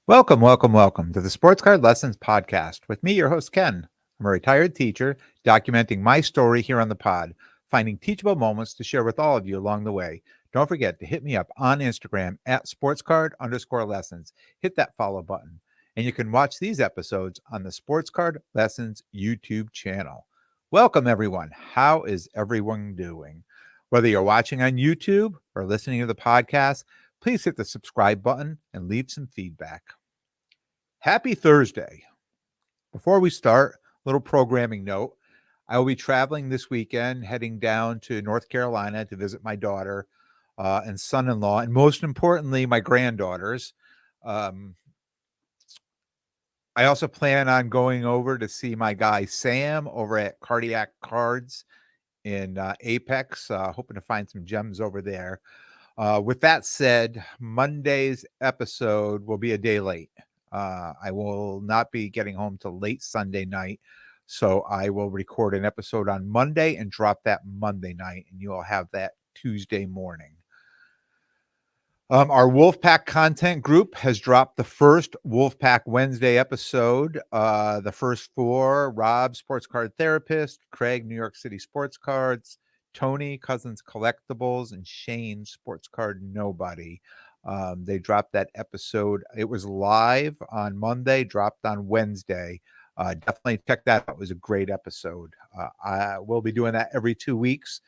Welcome to the Sports Card Lessons Podcast with me, your host, Ken. I'm a retired teacher documenting my story here on the pod, finding teachable moments to share with all of you along the way. Don't forget to hit me up on Instagram at sportscard_lessons. Hit that follow button. And you can watch these episodes on the Sports Card Lessons YouTube channel. Welcome, everyone. How is everyone doing? Whether you're watching on YouTube or listening to the podcast, please hit the subscribe button and leave some feedback. Happy Thursday. Before we start, a little programming note. I will be traveling this weekend, heading down to North Carolina to visit my daughter and son in law, and most importantly, my granddaughters. Um, I also plan on going over to see my guy Sam over at Cardiac Cards in Apex, hoping to find some gems over there. With that said, Monday's episode will be a day late. I will not be getting home till late Sunday night. So I will record an episode on Monday and drop that Monday night, and you'll have that Tuesday morning. Our Wolfpack content group has dropped the first Wolfpack Wednesday episode. The first four: Rob, Sports Card Therapist; Craig, New York City Sports Cards; Tony, Cousins Collectibles; and Shane, Sports Card Nobody. They dropped that episode. It was live on Monday, dropped on Wednesday. Definitely check that out. It was a great episode. I will be doing that every 2 weeks.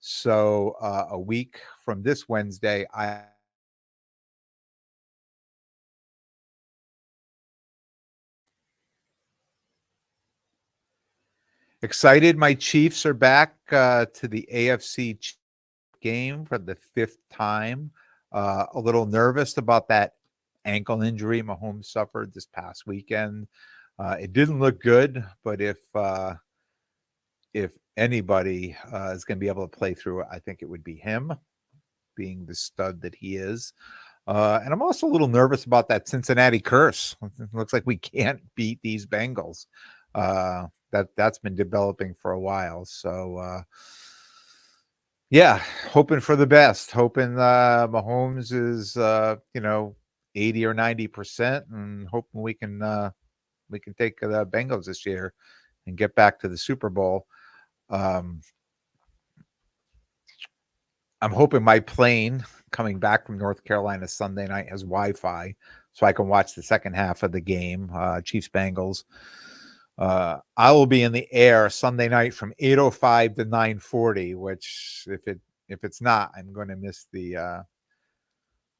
So a week from this Wednesday, excited. My Chiefs are back to the AFC game for the fifth time. A little nervous about that ankle injury Mahomes suffered this past weekend. It didn't look good, but if anybody is going to be able to play through it, I think it would be him, being the stud that he is. And I'm also a little nervous about that Cincinnati curse. It looks like we can't beat these Bengals. That's been developing for a while. So yeah, hoping for the best. Hoping Mahomes is 80 or 90%, and hoping we can take the Bengals this year and get back to the Super Bowl. I'm hoping my plane coming back from North Carolina Sunday night has Wi-Fi, so I can watch the second half of the game, Chiefs Bengals. I will be in the air Sunday night from 8:05 to 9:40, which if it's not, I'm going to miss the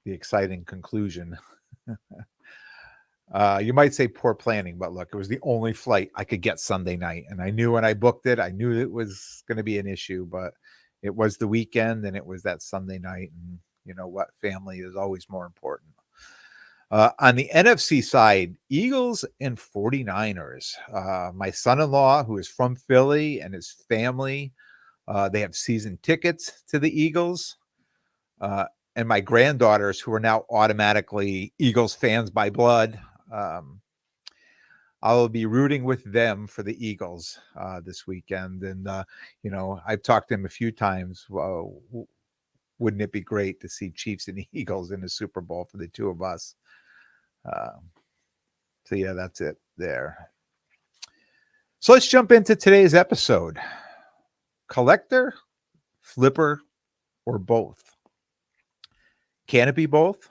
exciting conclusion. You might say poor planning, but look, it was the only flight I could get Sunday night, and I knew when I booked it, I knew it was going to be an issue, but it was the weekend and it was that Sunday night, and you know what, family is always more important. On the NFC side, Eagles and 49ers. My son-in-law, who is from Philly, and his family, they have season tickets to the Eagles. And my granddaughters, who are now automatically Eagles fans by blood, I will be rooting with them for the Eagles this weekend. And, I've talked to them a few times. Wouldn't it be great to see Chiefs and Eagles in the Super Bowl for the two of us? So yeah, that's it there. So let's jump into today's episode. Collector, flipper, or both? Can it be both?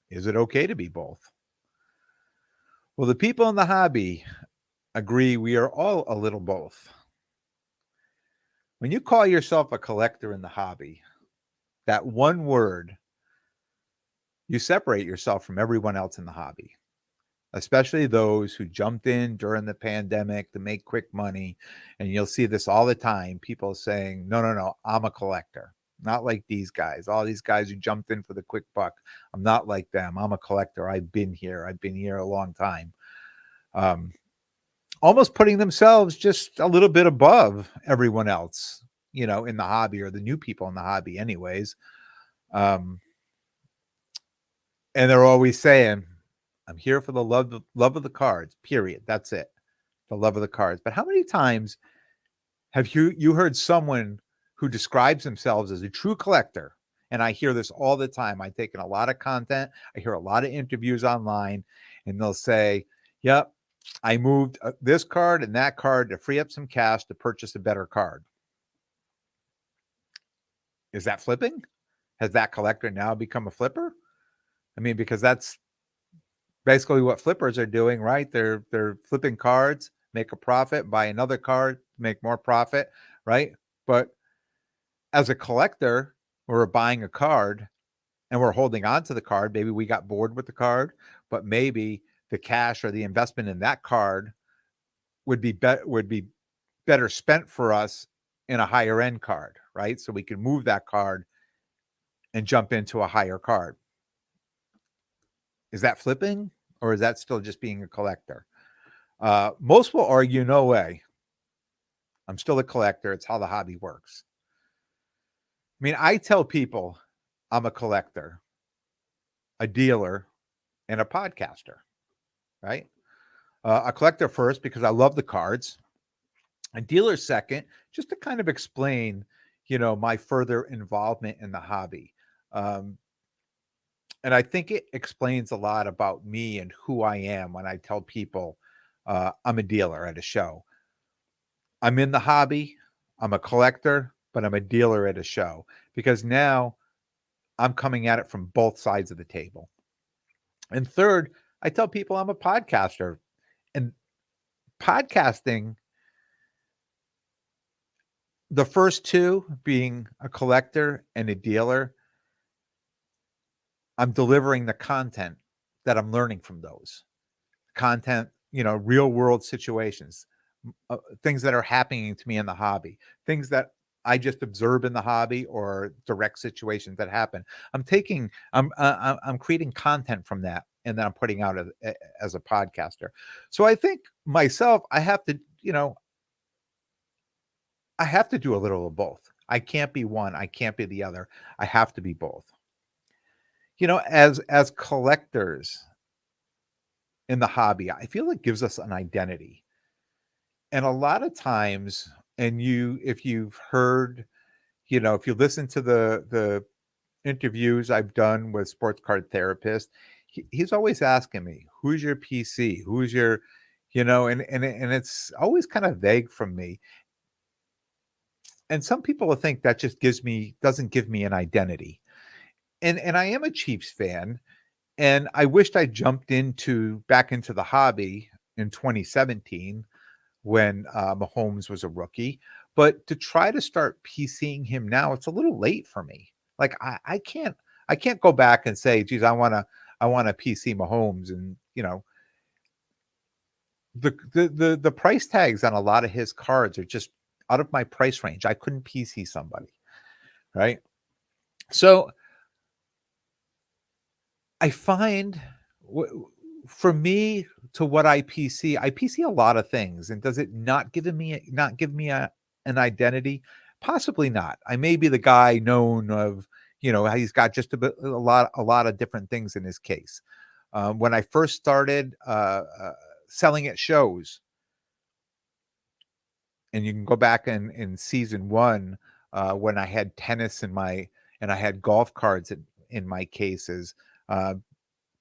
Is it okay to be both? Well, the people in the hobby agree we are all a little both. When you call yourself a collector in the hobby, that one word, you separate yourself from everyone else in the hobby, especially those who jumped in during the pandemic to make quick money. And you'll see this all the time, people saying, no, I'm a collector. Not like these guys, all these guys who jumped in for the quick buck. I'm not like them. I'm a collector. I've been here a long time. Almost putting themselves just a little bit above everyone else, in the hobby, or the new people in the hobby anyways. And they're always saying, I'm here for the love of the cards, period. That's it. The love of the cards. But how many times have you heard someone who describes themselves as a true collector And I hear this all the time. I've taken a lot of content, I hear a lot of interviews online, and they'll say, yep, I moved this card and that card to free up some cash to purchase a better card. Is that flipping? Has that collector now become a flipper? I mean, because that's basically what flippers are doing, right? They're flipping cards, make a profit, buy another card, make more profit, right? But as a collector, we're buying a card and we're holding on to the card. Maybe we got bored with the card, but maybe the cash or the investment in that card would be better spent for us in a higher end card, right? So we can move that card and jump into a higher card. Is that flipping, or is that still just being a collector? Most will argue, no way. I'm still a collector. It's how the hobby works. I mean, I tell people I'm a collector, a dealer, and a podcaster, right? A collector first because I love the cards. A dealer second, just to kind of explain, my further involvement in the hobby. Um, and I think it explains a lot about me and who I am when I tell people I'm a dealer at a show. I'm in the hobby, I'm a collector, but I'm a dealer at a show because now I'm coming at it from both sides of the table. And third, I tell people I'm a podcaster. And podcasting, the first two being a collector and a dealer, I'm delivering the content that I'm learning from those content, real world situations, things that are happening to me in the hobby, things that I just observe in the hobby or direct situations that happen. I'm creating content from that, and then I'm putting out as a podcaster. So I think myself, I have to do a little of both. I can't be one. I can't be the other. I have to be both. As collectors in the hobby, I feel it gives us an identity. And a lot of times, and if you've heard, if you listen to the interviews I've done with sports card therapists, he's always asking me, "Who's your PC? Who's your," and it's always kind of vague from me. And some people will think that just doesn't give me an identity. And I am a Chiefs fan, and I wished I jumped back into the hobby in 2017 when Mahomes was a rookie. But to try to start PCing him now, it's a little late for me. Like I can't go back and say, geez, I want to PC Mahomes. And the price tags on a lot of his cards are just out of my price range. I couldn't PC somebody, right? So I find for me to what I PC a lot of things. And does it not give me an identity? Possibly not. I may be the guy known of, how he's got just a lot of different things in his case. When I first started selling at shows, and you can go back in season one, when I had tennis and I had golf cards in my cases. Uh,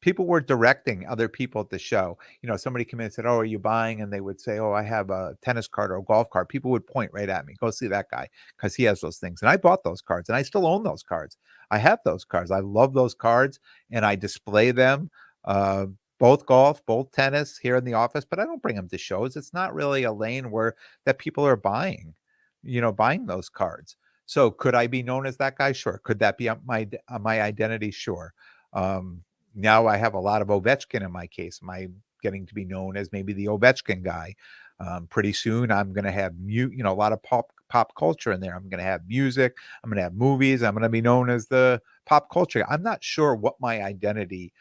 People were directing other people at the show. Somebody came in and said, "Oh, are you buying?" And they would say, "Oh, I have a tennis card or a golf card." People would point right at me, "Go see that guy because he has those things." And I bought those cards, and I still own those cards. I have those cards. I love those cards, and I display them, uh, both golf, both tennis here in the office. But I don't bring them to shows. It's not really a lane where that people are buying those cards. So could I be known as that guy? Sure. Could that be my identity? Sure. Um, Now I have a lot of Ovechkin in my case. Am I getting to be known as maybe the Ovechkin guy? Pretty soon, I'm going to have a lot of pop culture in there. I'm going to have music. I'm going to have movies. I'm going to be known as the pop culture. I'm not sure what my identity,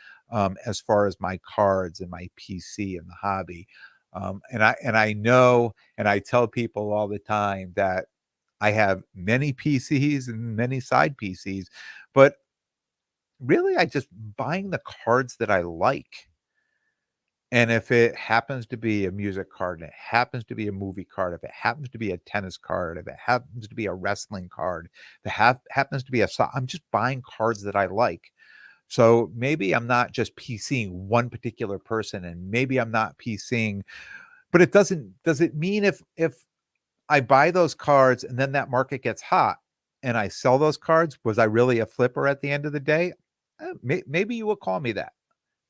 as far as my cards and my PC and the hobby. And I know, and I tell people all the time that I have many PCs and many side PCs, but really, I just buying the cards that I like. And if it happens to be a music card, and it happens to be a movie card, if it happens to be a tennis card, if it happens to be a wrestling card, if it happens to be I'm just buying cards that I like. So maybe I'm not just PCing one particular person, and maybe I'm not PCing, but does it mean if I buy those cards and then that market gets hot and I sell those cards, was I really a flipper at the end of the day? Maybe you will call me that.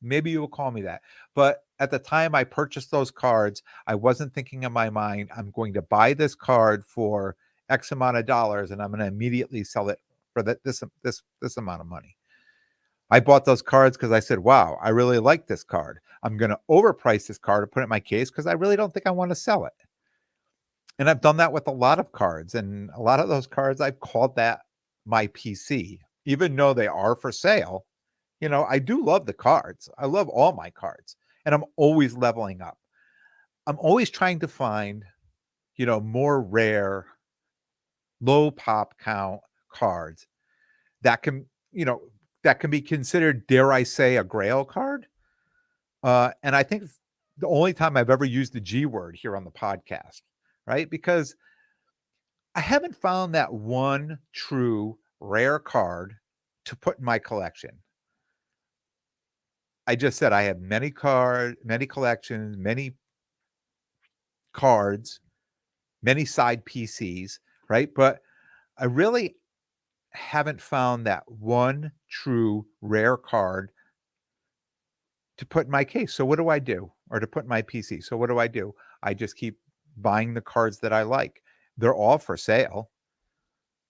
Maybe you will call me that. But at the time I purchased those cards, I wasn't thinking in my mind, I'm going to buy this card for X amount of dollars and I'm going to immediately sell it for this amount of money. I bought those cards because I said, wow, I really like this card. I'm going to overprice this card and put it in my case because I really don't think I want to sell it. And I've done that with a lot of cards. And a lot of those cards, I've called that my PC, even though they are for sale. I do love the cards. I love all my cards. And I'm always leveling up. I'm always trying to find, more rare, low pop count cards that can, you know, that can be considered, dare I say, a grail card. And I think it's the only time I've ever used the G word here on the podcast, right? Because I haven't found that one true rare card to put in my collection. I just said I have many collections, many cards, many side PCs, right? But I really haven't found that one true rare card to put in my case. So what do I do? Or to put in my PC. So what do? I just keep buying the cards that I like. They're all for sale.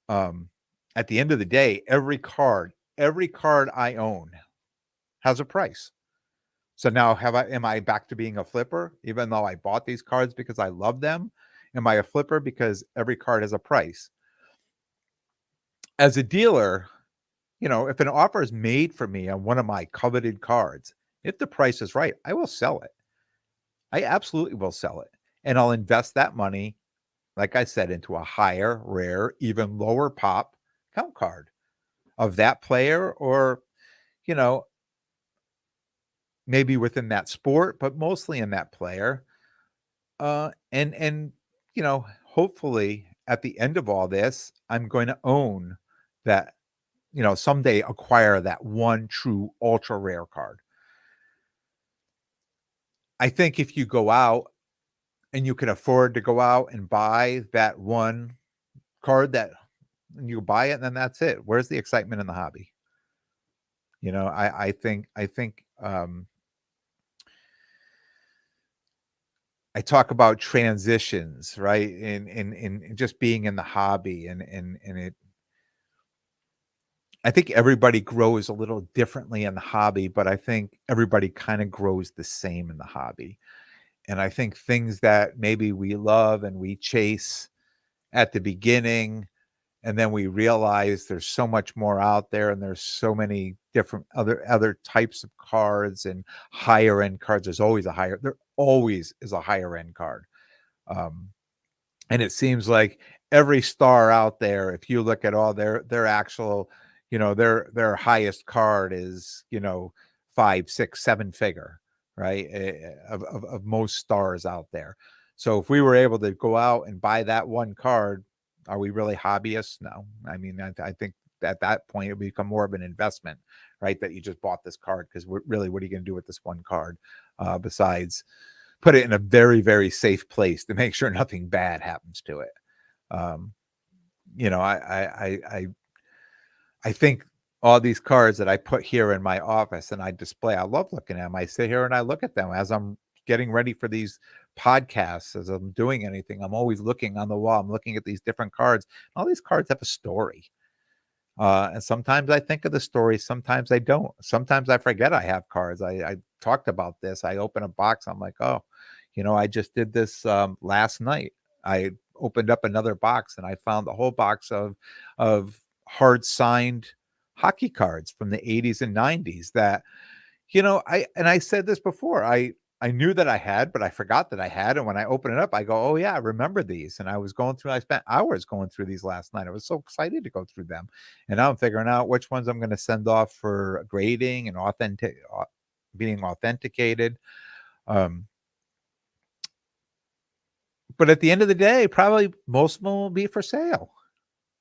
At the end of the day, every card I own has a price. So now am I back to being a flipper, even though I bought these cards because I love them? Am I a flipper because every card has a price? As a dealer, if an offer is made for me on one of my coveted cards, if the price is right, I will sell it. I absolutely will sell it. And I'll invest that money, like I said, into a higher, rare, even lower pop count card of that player, or, you know, maybe within that sport, but mostly in that player. And hopefully at the end of all this, I'm going to own that, someday acquire that one true ultra rare card. I think if you go out and you can afford to go out and buy that one card, that you buy it and then that's it. Where's the excitement in the hobby? I think I talk about transitions, right? In just being in the hobby, and it I think everybody grows a little differently in the hobby, but I think everybody kind of grows the same in the hobby. And I think things that maybe we love and we chase at the beginning, and then we realize there's so much more out there, and there's so many different other types of cards and higher end cards. There always is a higher end card. Um, and it seems like every star out there, if you look at all their actual, their highest card is, 5, 6, 7 figure, right? Of most stars out there. So if we were able to go out and buy that one card, are we really hobbyists? No. I mean, I think at that point it would become more of an investment, right? That you just bought this card because really, what are you going to do with this one card, besides put it in a very, very safe place to make sure nothing bad happens to it. Um, you know, I think all these cards that I put here in my office and I display, I love looking at them. I sit here and I look at them as I'm getting ready for these podcasts, as I'm doing anything. I'm always looking on the wall. I'm looking at these different cards. All these cards have a story. And sometimes I think of the story, sometimes I don't. Sometimes I forget I have cards. I talked about this. I open a box. I'm like, oh, I just did this last night. I opened up another box and I found the whole box of hard signed hockey cards from the 80s and 90s that, I said this before. I knew that I had, but I forgot that I had. And when I open it up, I go, oh, yeah, I remember these. And I spent hours going through these last night. I was so excited to go through them. And now I'm figuring out which ones I'm going to send off for grading and being authenticated. Um, but at the end of the day, probably most of them will be for sale,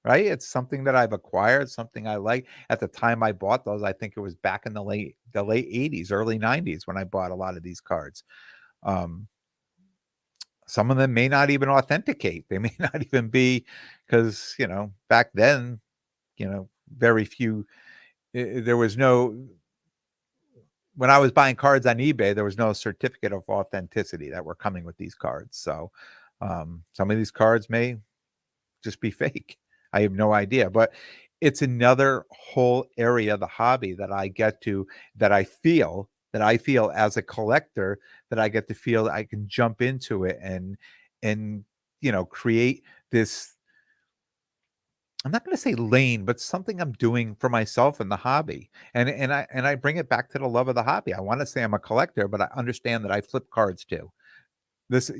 right? It's something that I've acquired, something I like. At the time I bought those, I think it was back in the late 80s, early 90s when I bought a lot of these cards. Um, some of them may not even authenticate. They may not even be, because back then, very few. There was no, when I was buying cards on eBay, there was no certificate of authenticity that were coming with these cards. So some of these cards may just be fake. I have no idea, but it's another whole area of the hobby that I get to, that I feel as a collector, that I get to feel I can jump into it and create this. I'm not going to say lane, but something I'm doing for myself in the hobby. And I bring it back to the love of the hobby. I want to say I'm a collector, but I understand that I flip cards too. This,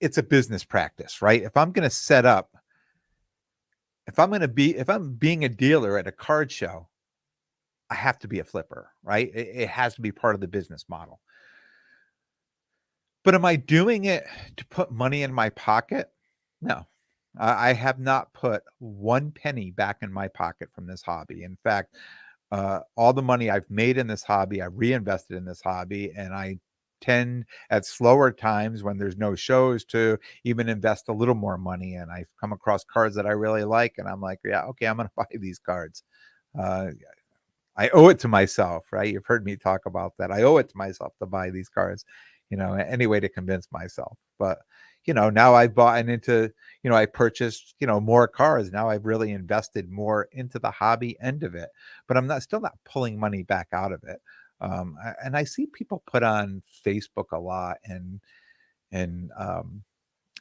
it's a business practice, right? If I'm being a dealer at a card show, I have to be a flipper, right? It has to be part of the business model. But am I doing it to put money in my pocket? No. I have not put one penny back in my pocket from this hobby. In fact, all the money I've made in this hobby, I reinvested in this hobby, and I tend at slower times when there's no shows to even invest a little more money. And I've come across cards that I really like, and I'm like, yeah, okay, I'm going to buy these cards. Uh, I owe it to myself, right? You've heard me talk about that. I owe it to myself to buy these cards, any way to convince myself. But, now I've bought into, I purchased, more cars. Now I've really invested more into the hobby end of it, but I'm still not pulling money back out of it. And I see people put on Facebook a lot and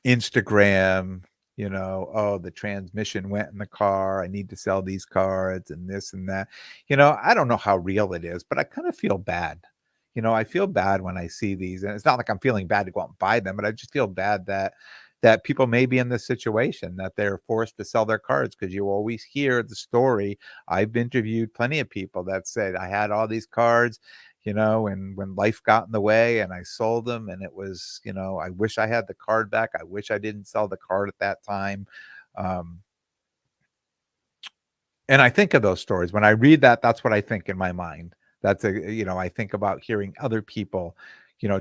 Instagram, oh, the transmission went in the car. I need to sell these cards and this and that. I don't know how real it is, but I kind of feel bad. I feel bad when I see these, and it's not like I'm feeling bad to go out and buy them, but I just feel bad that people may be in this situation, that they're forced to sell their cards, because you always hear the story. I've interviewed plenty of people that said, I had all these cards, and when life got in the way and I sold them, and it was, I wish I had the card back. I wish I didn't sell the card at that time. Um, and I think of those stories. When I read that, that's what I think in my mind. I think about hearing other people,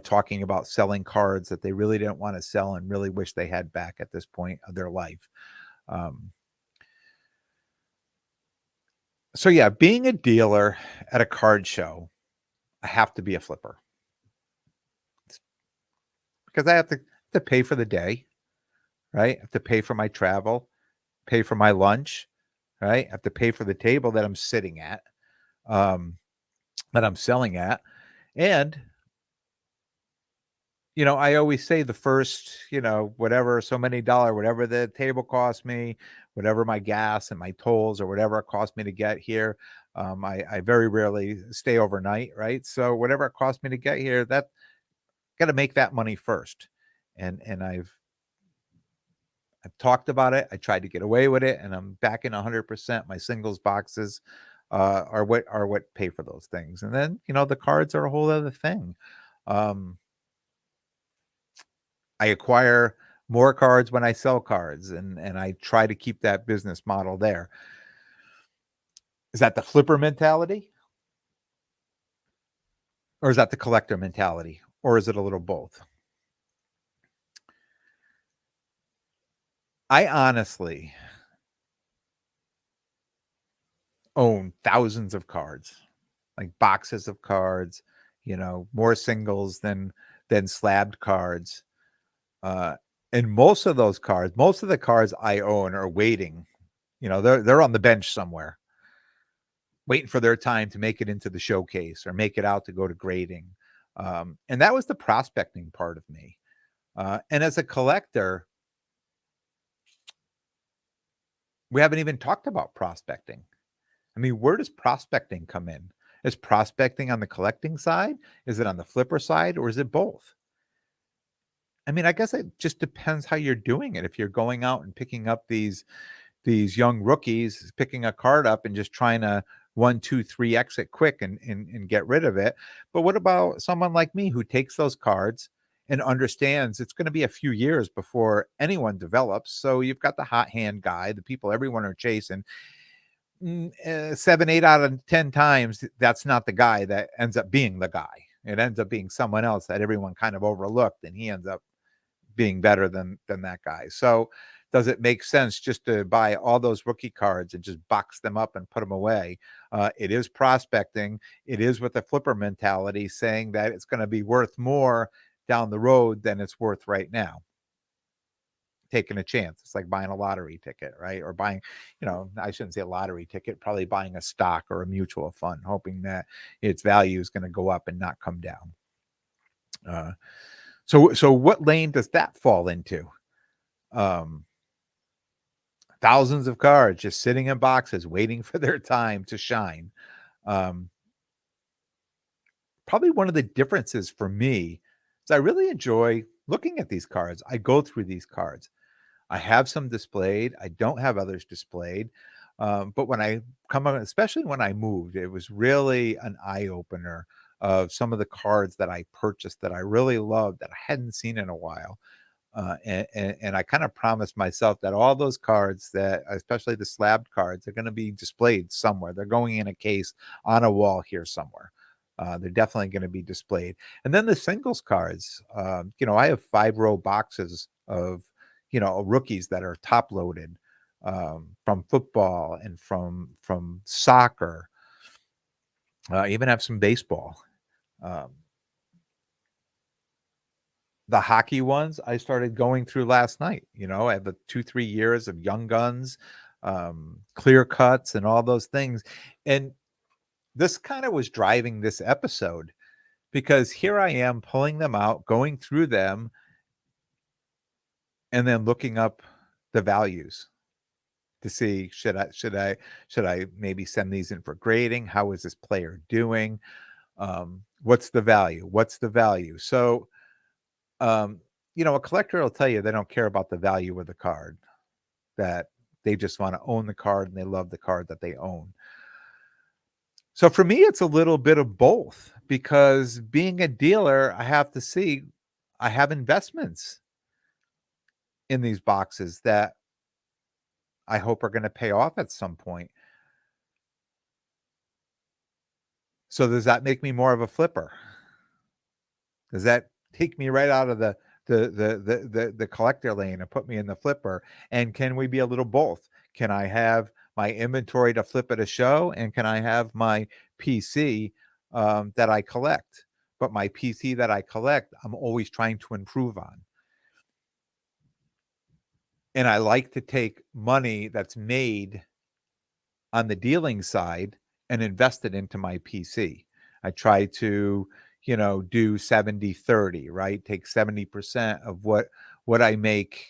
talking about selling cards that they really didn't want to sell and really wish they had back at this point of their life. Um, so yeah, being a dealer at a card show, I have to be a flipper because I have to pay for the day, right? I have to pay for my travel, pay for my lunch, right? I have to pay for the table that I'm sitting at, um, that I'm selling at. And, I always say the first, whatever, so many dollar, whatever the table cost me, whatever my gas and my tolls or whatever it cost me to get here. I very rarely stay overnight, right? So whatever it cost me to get here, that got to make that money first. And I've talked about it. I tried to get away with it, and I'm back in 100%. My singles boxes are what pay for those things, and then the cards are a whole other thing. Um, I acquire more cards when I sell cards, and I try to keep that business model there. Is that the flipper mentality, or is that the collector mentality, or is it a little both? I honestly own thousands of cards, like boxes of cards, more singles than slabbed cards. Uh, and most of the cards I own are waiting. They're on the bench somewhere, waiting for their time to make it into the showcase or make it out to go to grading. And that was the prospecting part of me. And as a collector, we haven't even talked about prospecting. I mean, where does prospecting come in? Is prospecting on the collecting side? Is it on the flipper side, or is it both? I mean, I guess it just depends how you're doing it. If you're going out and picking up these young rookies, picking a card up and just trying to one, two, three exit quick and get rid of it. But what about someone like me who takes those cards and understands it's going to be a few years before anyone develops? So you've got the hot hand guy, the people everyone are chasing. 7, 8 out of 10 times, that's not the guy that ends up being the guy. It ends up being someone else that everyone kind of overlooked, and he ends up being better than that guy. So does it make sense just to buy all those rookie cards and just box them up and put them away? It is prospecting. It is with a flipper mentality, saying that it's going to be worth more down the road than it's worth right now. Taking a chance. It's like buying a lottery ticket, right? Or buying, I shouldn't say a lottery ticket, probably buying a stock or a mutual fund, hoping that its value is going to go up and not come down. So what lane does that fall into? Thousands of cards just sitting in boxes waiting for their time to shine. Probably one of the differences for me is I really enjoy looking at these cards. I go through these cards. I have some displayed. I don't have others displayed. But when I come on, especially when I moved, it was really an eye opener of some of the cards that I purchased that I really loved that I hadn't seen in a while. And I kind of promised myself that all those cards, that especially the slabbed cards, are going to be displayed somewhere. They're going in a case on a wall here somewhere. They're definitely going to be displayed. And then the singles cards, I have 5-row boxes of, rookies that are top loaded, from football and from soccer. I even have some baseball. The hockey ones I started going through last night. I have the 2-3 years of young guns, clear cuts, and all those things. And this kind of was driving this episode, because here I am pulling them out, going through them, and then looking up the values to see, should I maybe send these in for grading? How is this player doing? What's the value? What's the value? So, a collector will tell you they don't care about the value of the card, that they just want to own the card and they love the card that they own. So for me, it's a little bit of both, because being a dealer, I have to see, I have investments in these boxes that I hope are going to pay off at some point. So does that make me more of a flipper? Does that take me right out of the collector lane and put me in the flipper? And can we be a little both? Can I have my inventory to flip at a show, and can I have my PC that I collect? But my PC that I collect, I'm always trying to improve on. And I like to take money that's made on the dealing side and invest it into my PC. I try to, do 70-30, right? Take 70% of what I make,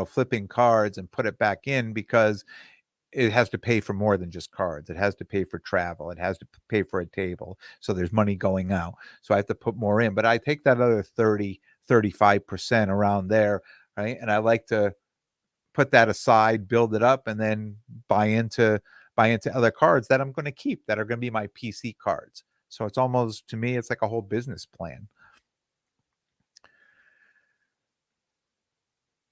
flipping cards, and put it back in, because it has to pay for more than just cards. It has to pay for travel. It has to pay for a table. So there's money going out. So I have to put more in, but I take that other 30-35% around there, right? And I like to put that aside, build it up, and then buy into other cards that I'm going to keep, that are going to be my PC cards. So it's almost, to me, it's like a whole business plan.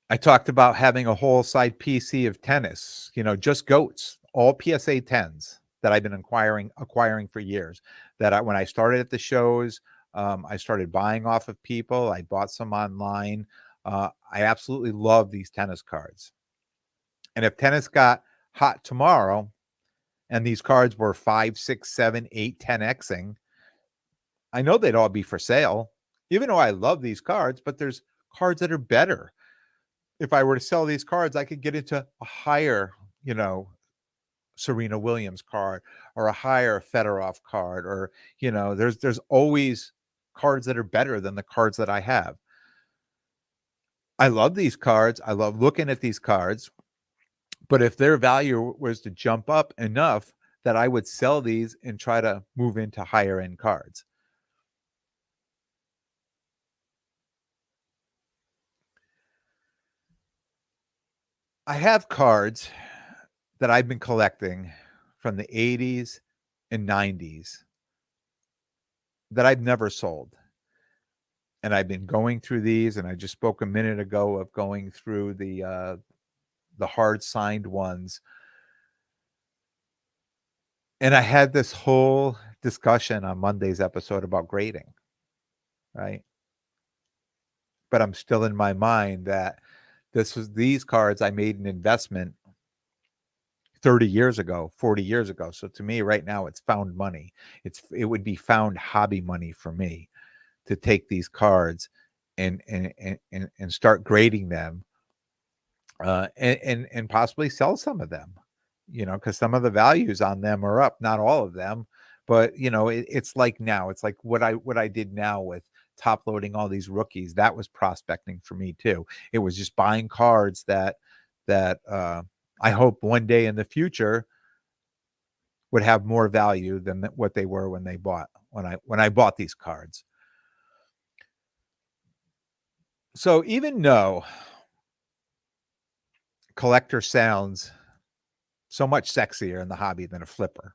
I talked about having a whole side PC of tennis, just goats, all PSA 10s that I've been acquiring for years. When I started at the shows, I started buying off of people. I bought some online. I absolutely love these tennis cards. And if tennis got hot tomorrow and these cards were 5, 6, 7, 8, 10xing, I know they'd all be for sale, even though I love these cards, but there's cards that are better. If I were to sell these cards, I could get into a higher, Serena Williams card, or a higher Fedorov card, or, there's always cards that are better than the cards that I have. I love these cards. I love looking at these cards. But if their value was to jump up enough, that I would sell these and try to move into higher end cards. I have cards that I've been collecting from the 80s and 90s that I've never sold. And I've been going through these, and I just spoke a minute ago of going through the hard signed ones. And I had this whole discussion on Monday's episode about grading, right? But I'm still in my mind that these cards I made an investment 30 years ago, 40 years ago. So to me right now it's found money. It would be found hobby money for me to take these cards and start grading them, and possibly sell some of them, because some of the values on them are up, not all of them, but it's like now, it's like what I did now with top loading all these rookies. That was prospecting for me too. It was just buying cards that I hope one day in the future would have more value than what they were when I bought these cards. So even though collector sounds so much sexier in the hobby than a flipper,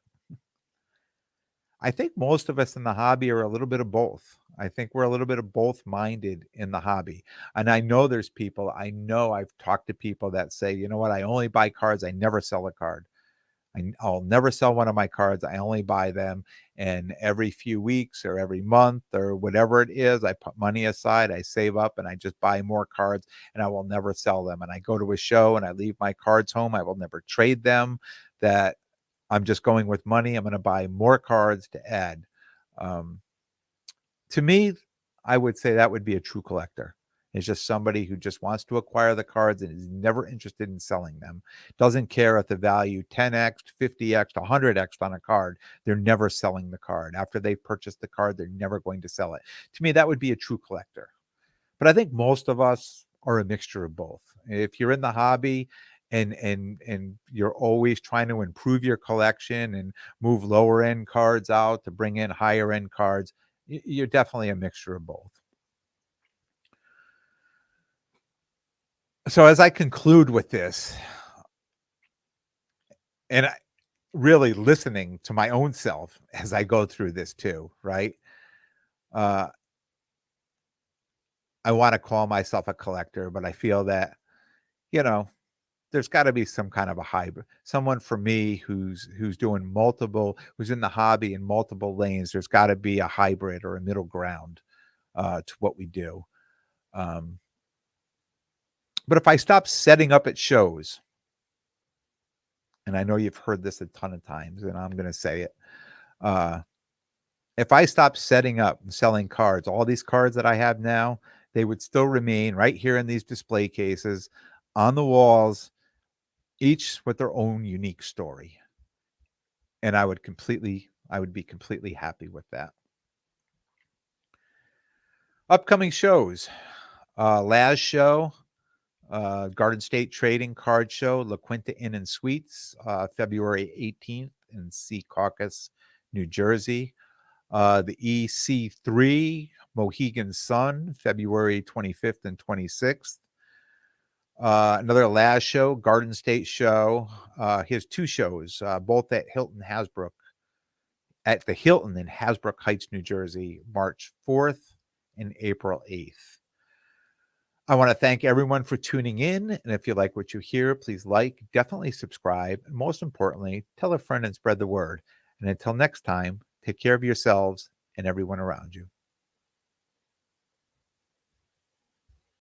I think most of us in the hobby are a little bit of both. I think we're a little bit of both minded in the hobby. And I know I've talked to people that say, you know what, I only buy cards, I never sell a card. I'll never sell one of my cards. I only buy them, and every few weeks or every month or whatever it is, I put money aside, I save up, and I just buy more cards, and I will never sell them. And I go to a show and I leave my cards home. I will never trade them. That I'm just going with money. I'm going to buy more cards to add. Um, to me, I would say that would be a true collector. It's just somebody who just wants to acquire the cards and is never interested in selling them. Doesn't care if the value 10x, 50x, 100x on a card. They're never selling the card. After they've purchased the card, they're never going to sell it. To me, that would be a true collector. But I think most of us are a mixture of both. If you're in the hobby and you're always trying to improve your collection and move lower end cards out to bring in higher end cards, you're definitely a mixture of both. So as I conclude with this, and really listening to my own self as I go through this too, right? Uh, I want to call myself a collector, but I feel that, you know, there's got to be some kind of a hybrid. Someone for me who's doing multiple, who's in the hobby in multiple lanes. There's got to be a hybrid or a middle ground to what we do. Um, but if I stop setting up at shows, and I know you've heard this a ton of times, and I'm going to say it. If I stop setting up and selling cards, all these cards that I have now, they would still remain right here in these display cases on the walls, each with their own unique story. And I would be completely happy with that. Upcoming shows, Laz show, Garden State Trading Card Show, La Quinta Inn and Suites, February 18th in Secaucus, New Jersey. The EC3 Mohegan Sun, February 25th and 26th. Another Laz show, Garden State show. He has two shows, both at the Hilton in Hasbrook Heights, New Jersey, March 4th and April 8th. I want to thank everyone for tuning in. And if you like what you hear, please definitely subscribe. And most importantly, tell a friend and spread the word. And until next time, take care of yourselves and everyone around you.